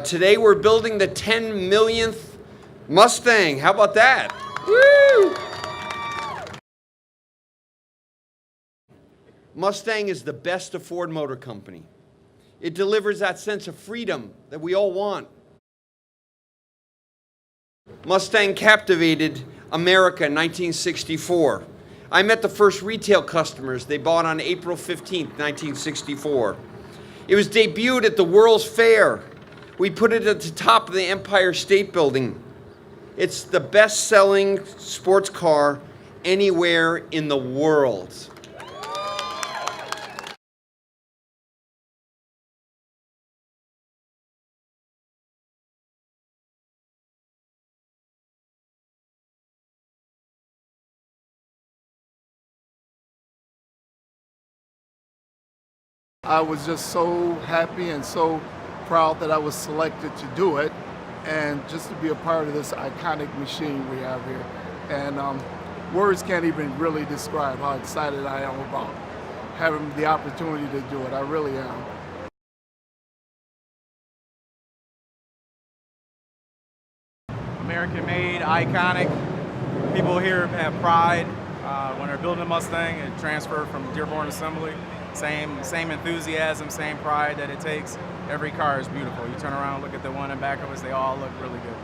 Today we're building the 10 millionth Mustang. How about that? Woo! Mustang is the best of Ford Motor Company. It delivers that sense of freedom that we all want. Mustang captivated America in 1964. I met the first retail customers they bought on April 15th, 1964. It was debuted at the World's Fair. We put it at the top of the Empire State Building. It's the best-selling sports car anywhere in the world. I was just so happy and so proud that I was selected to do it, and just to be a part of this iconic machine we have here. And words can't even really describe how excited I am about having the opportunity to do it. I really am. American made, iconic. People here have pride when they're building a Mustang and transfer from Dearborn Assembly. Same enthusiasm, same pride that it takes. Every car is beautiful. You turn around, look at the one in back of us, they all look really good.